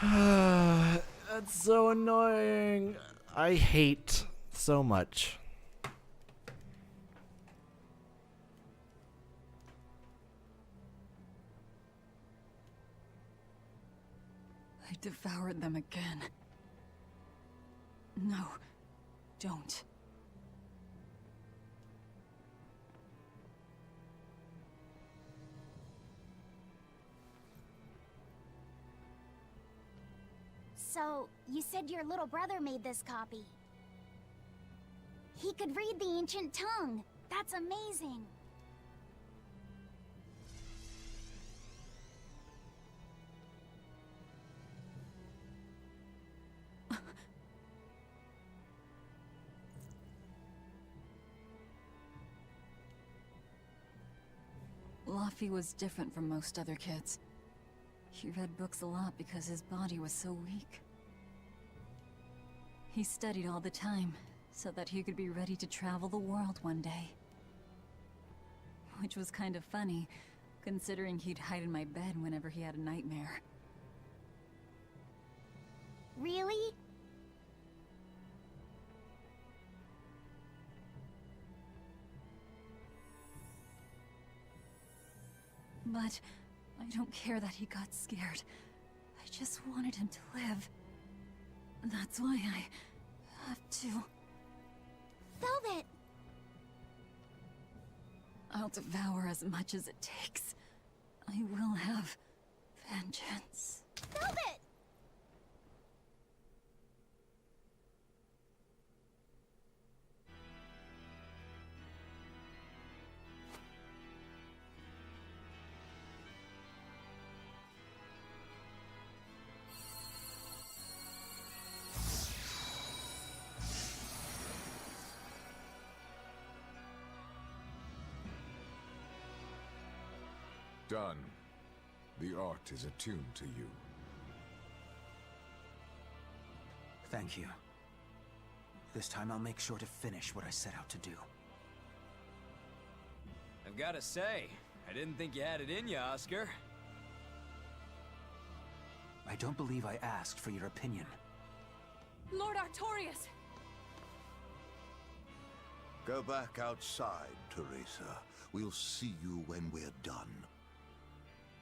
That's so annoying. I hate so much. I devoured them again. No, don't. So, you said your little brother made this copy. He could read the ancient tongue. That's amazing. Laffy was different from most other kids. He read books a lot because his body was so weak. He studied all the time, so that he could be ready to travel the world one day. Which was kind of funny, considering he'd hide in my bed whenever he had a nightmare. Really? But I don't care that he got scared. I just wanted him to live. That's why I have to... Velvet! I'll devour as much as it takes. I will have vengeance. Velvet! Done. The art is attuned to you. Thank you. This time I'll make sure to finish what I set out to do. I've gotta say, I didn't think you had it in you, Oscar. I don't believe I asked for your opinion. Lord Artorias! Go back outside, Teresa. We'll see you when we're done.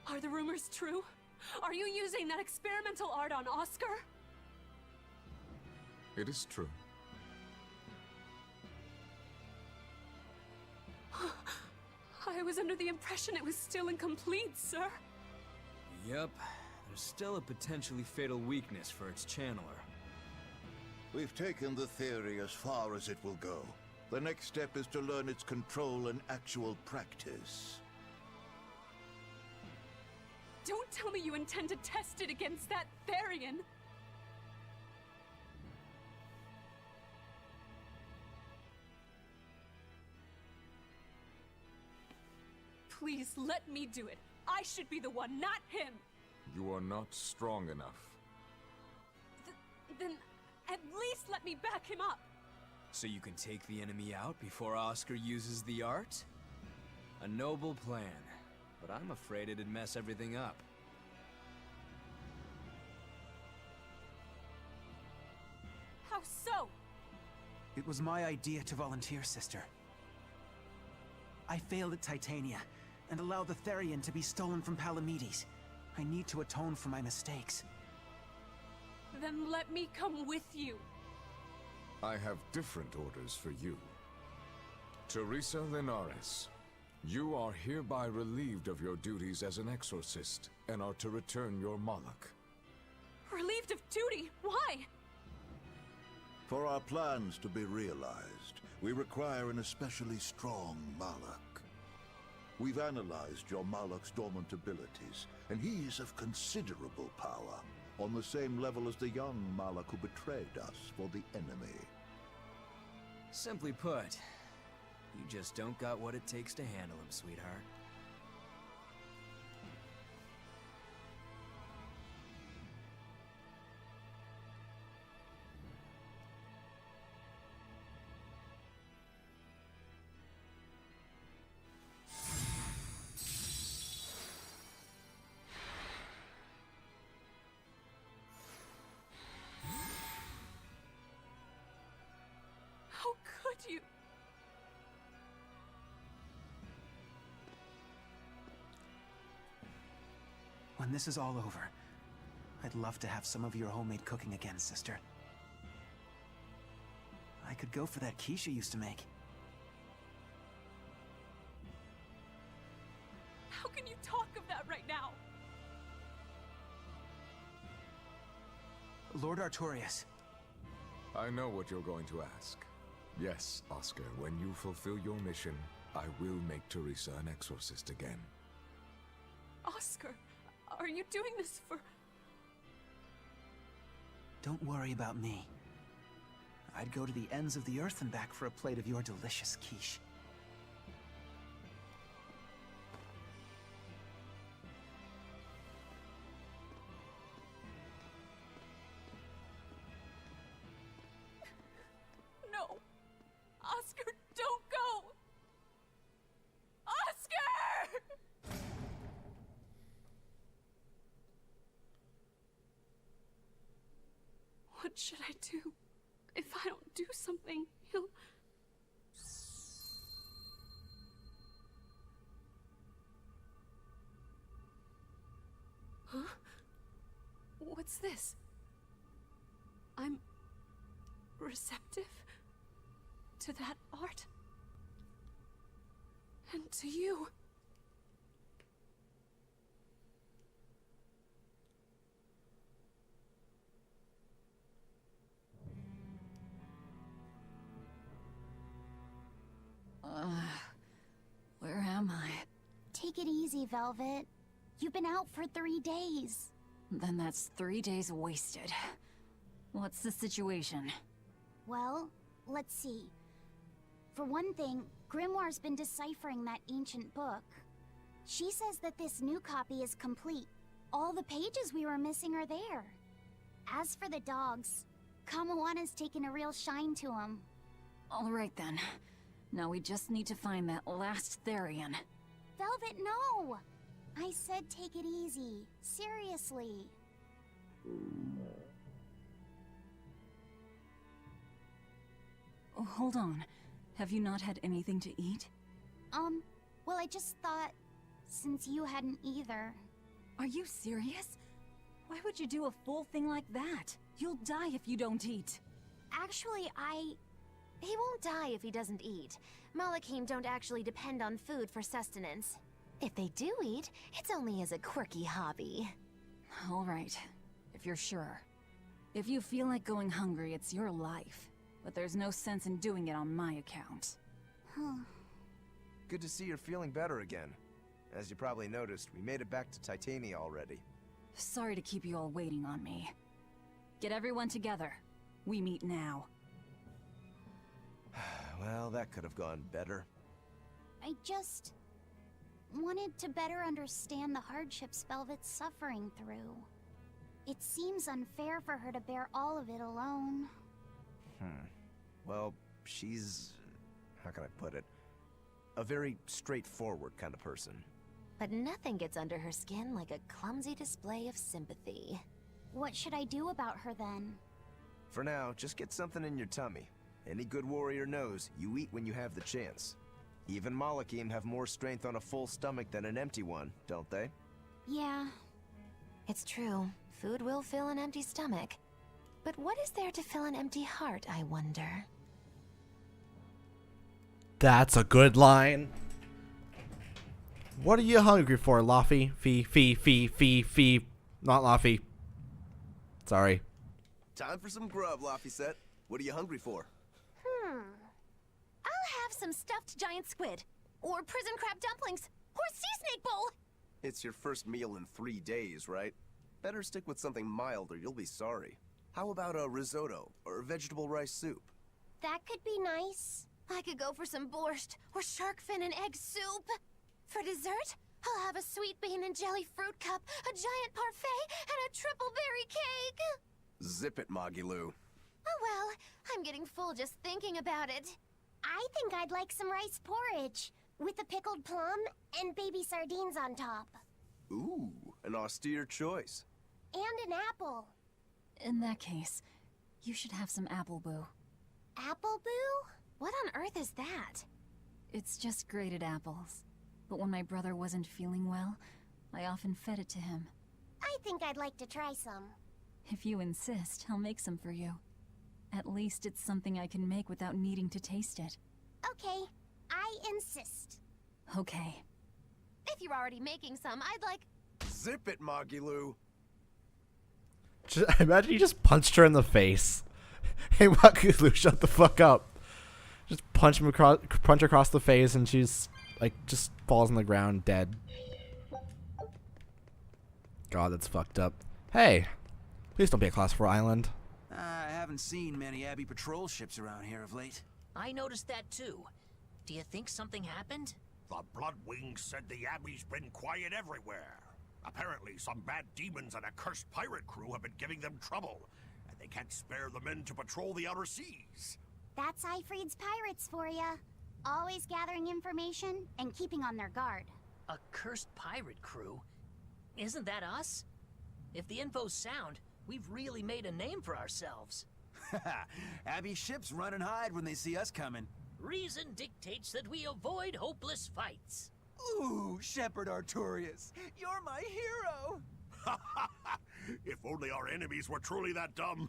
Are the rumors true? Are you using that experimental art on Oscar? It is true. I was under the impression it was still incomplete, sir. Yep, there's still a potentially fatal weakness for its channeler. We've taken the theory as far as it will go. The next step is to learn its control and actual practice. Don't tell me you intend to test it against that Therian! Please, let me do it. I should be the one, not him! You are not strong enough. Then, at least let me back him up! So you can take the enemy out before Oscar uses the art? A noble plan, but I'm afraid it'd mess everything up. How so? It was my idea to volunteer, sister. I failed at Titania, and allowed the Therian to be stolen from Palamedes. I need to atone for my mistakes. Then let me come with you. I have different orders for you. Teresa Linares, you are hereby relieved of your duties as an exorcist, and are to return your Moloch. Relieved of duty? Why? For our plans to be realized, we require an especially strong Malak. We've analyzed your Malak's dormant abilities, and he is of considerable power, on the same level as the young Malak who betrayed us for the enemy. Simply put, you just don't got what it takes to handle him, sweetheart. When this is all over, I'd love to have some of your homemade cooking again, sister. I could go for that quiche you used to make. How can you talk of that right now? Lord Artorias. I know what you're going to ask. Yes, Oscar, when you fulfill your mission, I will make Teresa an exorcist again. Oscar, are you doing this for... Don't worry about me. I'd go to the ends of the earth and back for a plate of your delicious quiche. No. Oscar, don't go! Oscar! What should I do? If I don't do something, he'll... Huh? What's this? I'm... receptive to that art. And to you. Where am I? Take it easy, Velvet. You've been out for 3 days. Then that's 3 days wasted. What's the situation? Well, let's see. For one thing, Grimoire's been deciphering that ancient book. She says that this new copy is complete. All the pages we were missing are there. As for the dogs, Kamawana's taken a real shine to them. All right then. Now we just need to find that last Therian. Velvet, no! I said take it easy. Seriously. Oh, hold on. Have you not had anything to eat? Well, I just thought, since you hadn't either. Are you serious? Why would you do a full thing like that? You'll die if you don't eat. Actually, He won't die if he doesn't eat. Malachim don't actually depend on food for sustenance. If they do eat, it's only as a quirky hobby. All right, if you're sure. If you feel like going hungry, it's your life. But there's no sense in doing it on my account. Good to see you're feeling better again. As you probably noticed, we made it back to Titania already. Sorry to keep you all waiting on me. Get everyone together. We meet now. Well, that could have gone better. I just wanted to better understand the hardships Velvet's suffering through. It seems unfair for her to bear all of it alone. Well, she's... how can I put it? A very straightforward kind of person. But nothing gets under her skin like a clumsy display of sympathy. What should I do about her then? For now, just get something in your tummy. Any good warrior knows you eat when you have the chance. Even Malachim have more strength on a full stomach than an empty one, don't they? Yeah. It's true. Food will fill an empty stomach. But what is there to fill an empty heart, I wonder? That's a good line. What are you hungry for, Luffy? Fee. Not Luffy. Sorry. Time for some grub, Laphicet. What are you hungry for? I'll have some stuffed giant squid. Or prison crab dumplings. Or sea snake bowl. It's your first meal in 3 days, right? Better stick with something mild or you'll be sorry. How about a risotto or vegetable rice soup? That could be nice. I could go for some borscht or shark fin and egg soup. For dessert, I'll have a sweet bean and jelly fruit cup, a giant parfait, and a triple berry cake. Zip it, Magilu. Oh well, I'm getting full just thinking about it. I think I'd like some rice porridge with a pickled plum and baby sardines on top. Ooh, an austere choice. And an apple. In that case, you should have some apple boo. Apple boo? What on earth is that? It's just grated apples. But when my brother wasn't feeling well, I often fed it to him. I think I'd like to try some. If you insist, I'll make some for you. At least it's something I can make without needing to taste it. Okay, I insist. Okay. If you're already making some, I'd like... Zip it, Magilu. Imagine you just punched her in the face. Hey, Makulu, shut the fuck up. Just punch her across the face, and she's like just falls on the ground dead. God, that's fucked up. Hey, please don't be a Class 4 island. I haven't seen many Abbey patrol ships around here of late. I noticed that too. Do you think something happened? The Bloodwings said the Abbey's been quiet everywhere. Apparently, some bad demons and a cursed pirate crew have been giving them trouble, and they can't spare the men to patrol the outer seas. That's Ifrid's pirates for ya. Always gathering information and keeping on their guard. A cursed pirate crew? Isn't that us? If the info's sound, we've really made a name for ourselves. Abbey ships run and hide when they see us coming. Reason dictates that we avoid hopeless fights. Ooh, Shepherd Artorias, you're my hero! If only our enemies were truly that dumb.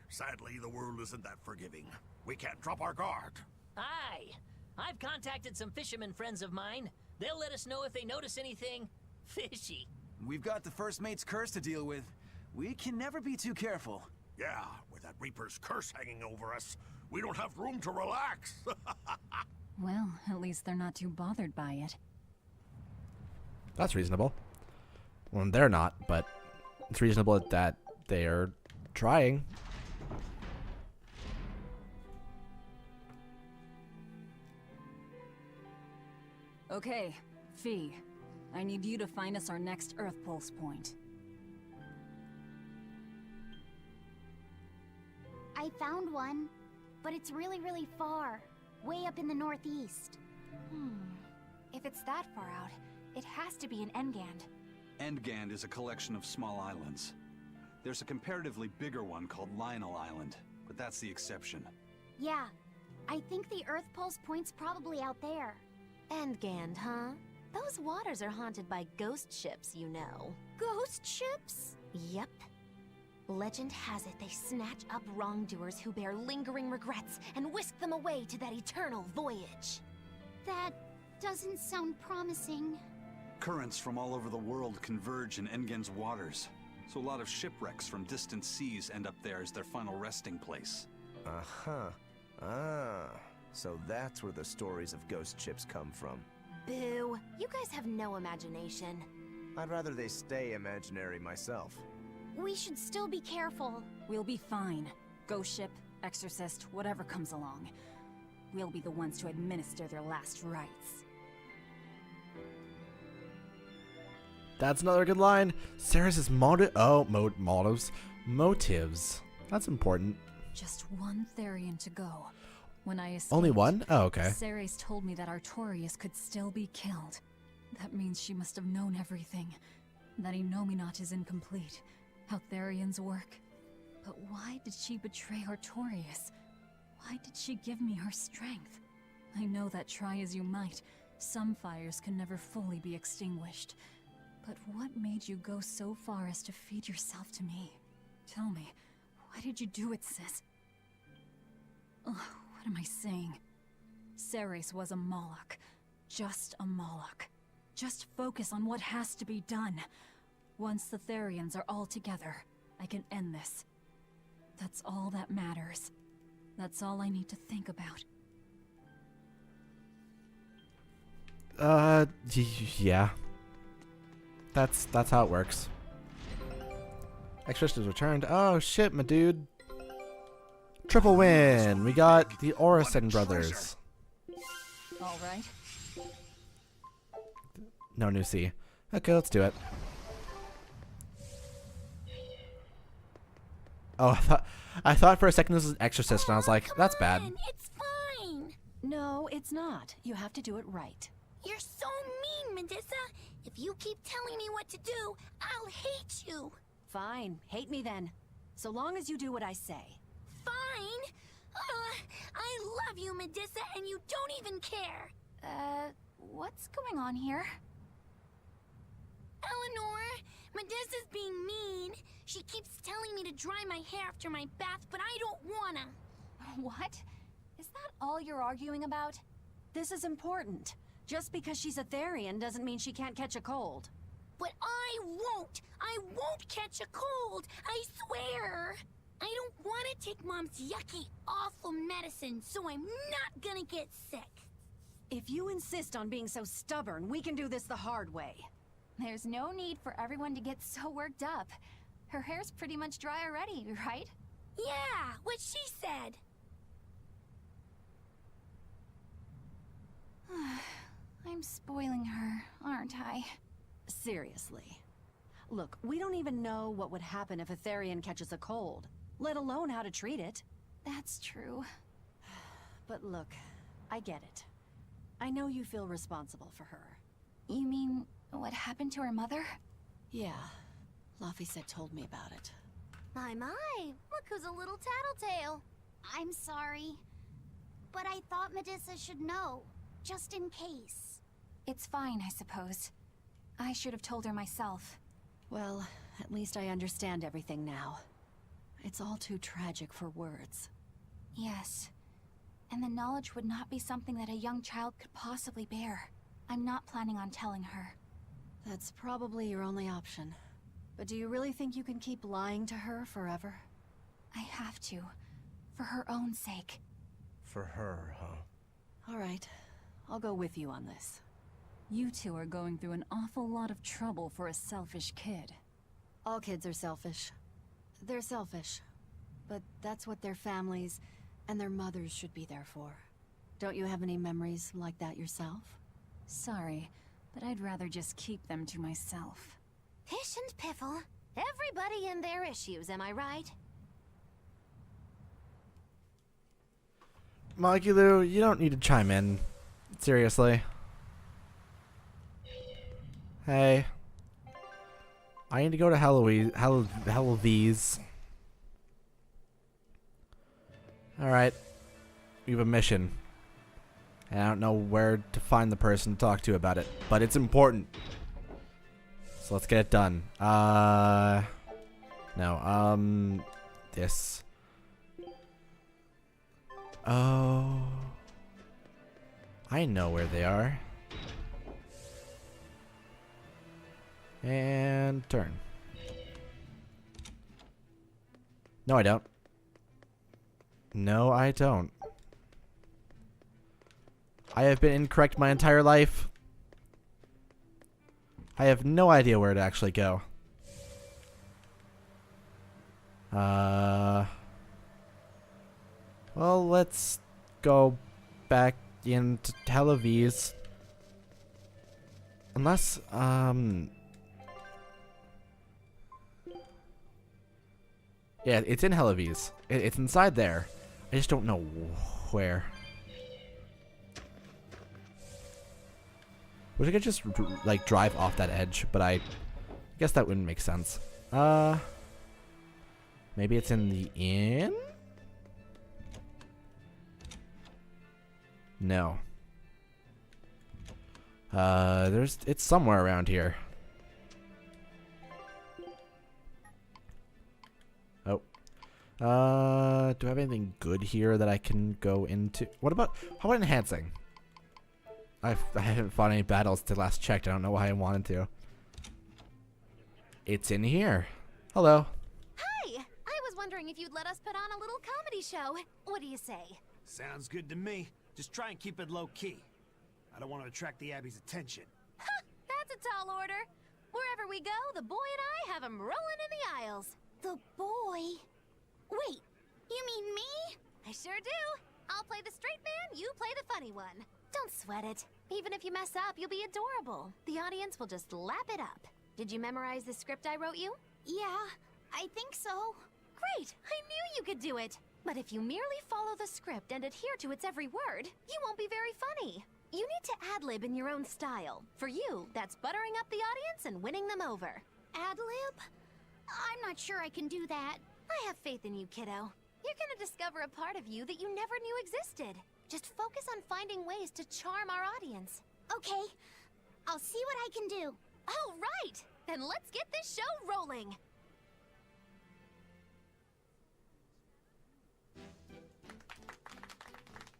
Sadly, the world isn't that forgiving. We can't drop our guard. Aye. I've contacted some fishermen friends of mine. They'll let us know if they notice anything fishy. We've got the First Mate's curse to deal with. We can never be too careful. Yeah, with that Reaper's curse hanging over us, we don't have room to relax. Well, at least they're not too bothered by it. That's reasonable. Well, they're not, but it's reasonable that they're trying. Okay, Fee. I need you to find us our next Earth Pulse point. I found one, but it's really, really far. Way up in the northeast. If it's that far out, it has to be in Engand. Engand is a collection of small islands. There's a comparatively bigger one called Lionel Island, but that's the exception. Yeah, I think the Earth Pulse point's probably out there. Engand, huh? Those waters are haunted by ghost ships, you know. Ghost ships? Yep. Legend has it they snatch up wrongdoers who bear lingering regrets and whisk them away to that eternal voyage. That doesn't sound promising. Currents from all over the world converge in Engand's waters, so a lot of shipwrecks from distant seas end up there as their final resting place. Uh-huh. Ah, so that's where the stories of ghost ships come from. Boo. You guys have no imagination. I'd rather they stay imaginary myself. We should still be careful. We'll be fine. Ghost ship, exorcist, whatever comes along. We'll be the ones to administer their last rites. That's another good line. Ceres' motives. That's important. Just one Therian to go. When I escaped, Only one? Oh, okay. Ceres told me that Artorias could still be killed. That means she must have known everything. That Inominat is incomplete. How Therians work. But why did she betray Artorias? Why did she give me her strength? I know that try as you might, some fires can never fully be extinguished. But what made you go so far as to feed yourself to me? Tell me, why did you do it, sis? Ugh, what am I saying? Ceres was a Moloch. Just a Moloch. Just focus on what has to be done. Once the Therians are all together, I can end this. That's all that matters. That's all I need to think about. Yeah. That's how it works. Exorcist has returned. Oh shit, my dude. Triple win! We got the Orison brothers. All right. No new C. Okay, let's do it. Oh, I thought for a second this was Exorcist, and I was like, that's bad. It's fine. No, it's not. You have to do it right. You're so mean, Medusa. If you keep telling me what to do, I'll hate you. Fine, hate me then. So long as you do what I say. Fine. I love you, Medusa, and you don't even care. What's going on here? Eleanor, Medusa's being mean. She keeps telling me to dry my hair after my bath, but I don't wanna. What? Is that all you're arguing about? This is important. Just because she's a Therian doesn't mean she can't catch a cold. But I won't! I won't catch a cold! I swear! I don't want to take Mom's yucky, awful medicine, so I'm not gonna get sick. If you insist on being so stubborn, we can do this the hard way. There's no need for everyone to get so worked up. Her hair's pretty much dry already, right? Yeah, what she said. I'm spoiling her, aren't I? Seriously. Look, we don't even know what would happen if a Therian catches a cold, let alone how to treat it. That's true. But look, I get it. I know you feel responsible for her. You mean what happened to her mother? Yeah, Laphicet told me about it. My, look who's a little tattletale. I'm sorry, but I thought Medusa should know, just in case. It's fine, I suppose. I should have told her myself. Well, at least I understand everything now. It's all too tragic for words. Yes. And the knowledge would not be something that a young child could possibly bear. I'm not planning on telling her. That's probably your only option. But do you really think you can keep lying to her forever? I have to. For her own sake. For her, huh? All right. I'll go with you on this. You two are going through an awful lot of trouble for a selfish kid. All kids are selfish. They're selfish. But that's what their families and their mothers should be there for. Don't you have any memories like that yourself? Sorry, but I'd rather just keep them to myself. Pish and piffle. Everybody and their issues, am I right? Magulu, you don't need to chime in. Seriously. Hey. I need to go to Heloise. Alright. We have a mission. And I don't know where to find the person to talk to about it. But it's important. So let's get it done. No, this. Oh. I know where they are. And turn. No, I don't. No, I don't. I have been incorrect my entire life. I have no idea where to actually go. Well, let's go back into Heloise. Unless, yeah, it's in Heloise. It's inside there. I just don't know where. Wish I could just like drive off that edge, but I guess that wouldn't make sense. Maybe it's in the inn? No. It's somewhere around here. Oh. Do I have anything good here that I can go into? How about enhancing? I haven't fought any battles till last checked. I don't know why I wanted to. It's in here. Hello. Hi! I was wondering if you'd let us put on a little comedy show. What do you say? Sounds good to me. Just try and keep it low-key. I don't want to attract the Abbey's attention. Ha! That's a tall order. Wherever we go, the boy and I have him rolling in the aisles. The boy? Wait, you mean me? I sure do. I'll play the straight man, you play the funny one. Don't sweat it. Even if you mess up, you'll be adorable. The audience will just lap it up. Did you memorize the script I wrote you? Yeah, I think so. Great! I knew you could do it! But if you merely follow the script and adhere to its every word, you won't be very funny. You need to ad-lib in your own style. For you, that's buttering up the audience and winning them over. Ad-lib? I'm not sure I can do that. I have faith in you, kiddo. You're gonna discover a part of you that you never knew existed. Just focus on finding ways to charm our audience. Okay, I'll see what I can do. Oh, right! Then let's get this show rolling.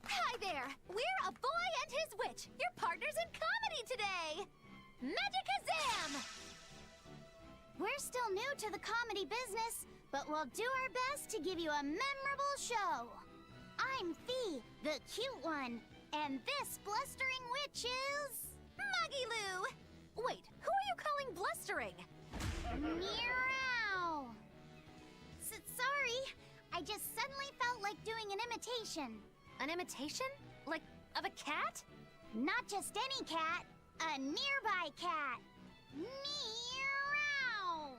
Hi there! We're A Boy and His Witch, your partners in comedy today! Magicazam! We're still new to the comedy business, but we'll do our best to give you a memorable show. I'm Fee, the cute one, and this blustering witch is... Magilou! Wait, who are you calling blustering? Meow! Sorry, I just suddenly felt like doing an imitation. An imitation? Like, of a cat? Not just any cat, a nearby cat. Meow!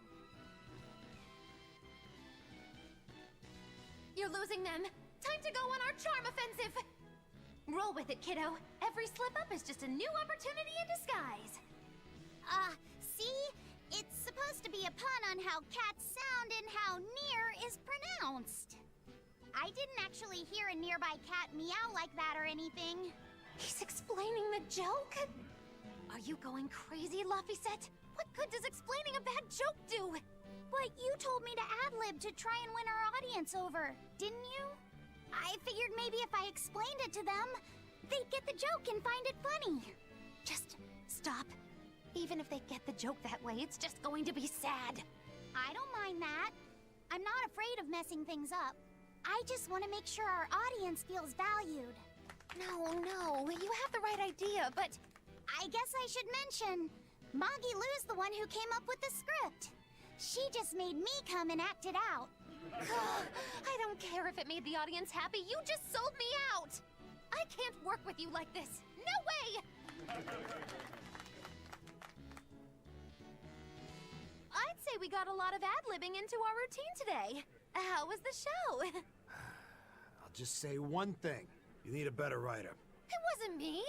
You're losing them. Time to go on our charm offensive. Roll with it, kiddo. Every slip-up is just a new opportunity in disguise. See? It's supposed to be a pun on how cats sound and how near is pronounced. I didn't actually hear a nearby cat meow like that or anything. He's explaining the joke? Are you going crazy, Laphicet? What good does explaining a bad joke do? But you told me to ad-lib to try and win our audience over, didn't you? I figured maybe if I explained it to them, they'd get the joke and find it funny. Just stop. Even if they get the joke that way, it's just going to be sad. I don't mind that. I'm not afraid of messing things up. I just want to make sure our audience feels valued. No, you have the right idea, but... I guess I should mention, Magilou's the one who came up with the script. She just made me come and act it out. I don't care if it made the audience happy, you just sold me out! I can't work with you like this. No way! I'd say we got a lot of ad-libbing into our routine today. How was the show? I'll just say one thing. You need a better writer. It wasn't me.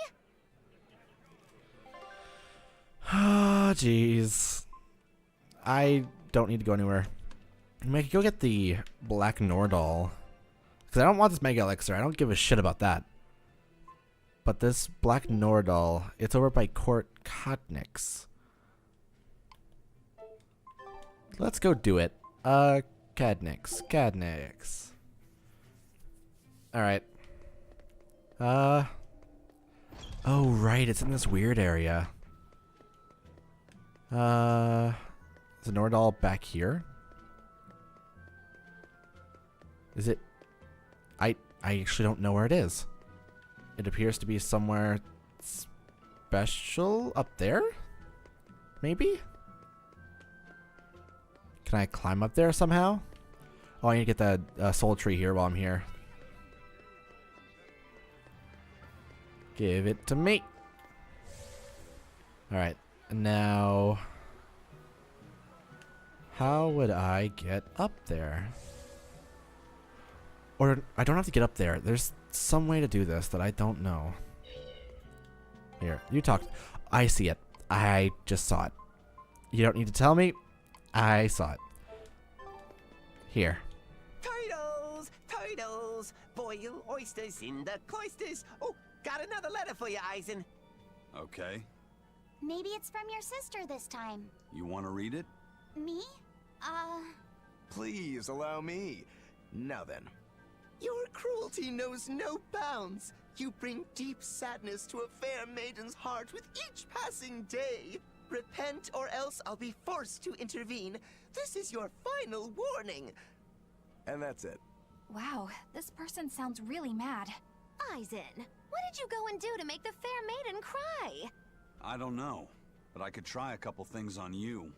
Oh, jeez. I don't need to go anywhere. I can go get the Black Nordal. Because I don't want this Mega Elixir. I don't give a shit about that. But this Black Nordal, it's over by Court Kotnix. Let's go do it. Cadnix. Alright. Oh, right. It's in this weird area. Is the Nordal back here? Is it? I actually don't know where it is. It appears to be somewhere special up there? Maybe? Can I climb up there somehow? Oh, I need to get the soul tree here while I'm here. Give it to me. Alright, now... how would I get up there? Or, I don't have to get up there. There's some way to do this that I don't know. Here, you talk. I see it. I just saw it. You don't need to tell me. I saw it. Here. Turtles! Boil oysters in the cloisters. Oh, got another letter for you, Eisen. Okay. Maybe it's from your sister this time. You want to read it? Me? Please allow me. Now then. Your cruelty knows no bounds. You bring deep sadness to a fair maiden's heart with each passing day. Repent or else I'll be forced to intervene. This is your final warning. And that's it. Wow, this person sounds really mad. Eisen, what did you go and do to make the fair maiden cry? I don't know, but I could try a couple things on you.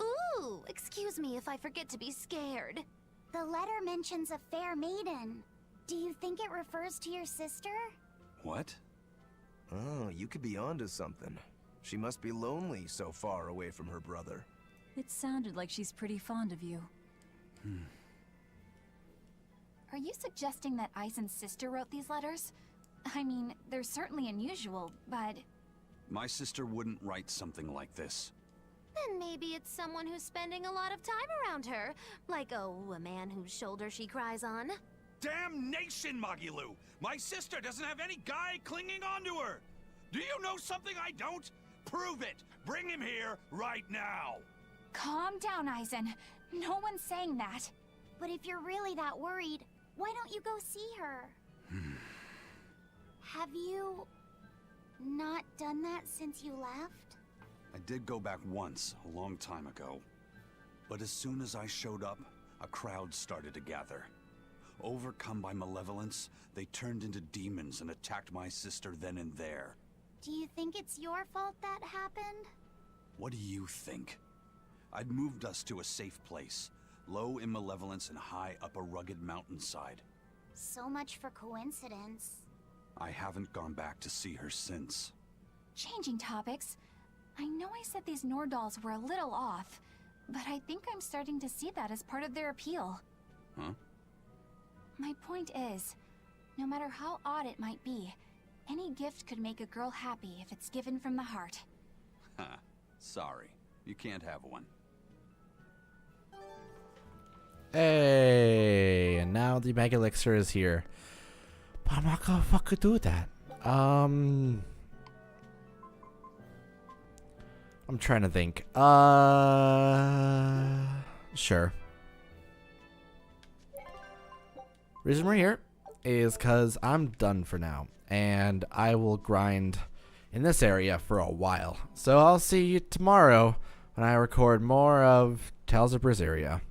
Ooh, excuse me if I forget to be scared. The letter mentions a fair maiden. Do you think it refers to your sister? What? Oh, you could be onto something. She must be lonely so far away from her brother. It sounded like she's pretty fond of you. Are you suggesting that Eisen's sister wrote these letters? I mean, they're certainly unusual, but... My sister wouldn't write something like this. Then maybe it's someone who's spending a lot of time around her. Like, oh, a man whose shoulder she cries on. Damnation, Magilou! My sister doesn't have any guy clinging onto her! Do you know something I don't? Prove it! Bring him here right now! Calm down, Aizen. No one's saying that. But if you're really that worried, why don't you go see her? Have you not done that since you left? I did go back once, a long time ago. But as soon as I showed up, a crowd started to gather. Overcome by malevolence, they turned into demons and attacked my sister then and there. Do you think it's your fault that happened? What do you think? I'd moved us to a safe place, low in malevolence and high up a rugged mountainside. So much for coincidence. I haven't gone back to see her since. Changing topics. I know I said these Nordals were a little off, but I think I'm starting to see that as part of their appeal. Huh? My point is, no matter how odd it might be, any gift could make a girl happy if it's given from the heart. Ha. Sorry. You can't have one. Hey, and now the Mega Elixir is here. But I'm not gonna fucking do that. I'm trying to think. Sure. Reason we're here is because I'm done for now, and I will grind in this area for a while. So I'll see you tomorrow when I record more of Tales of Berseria.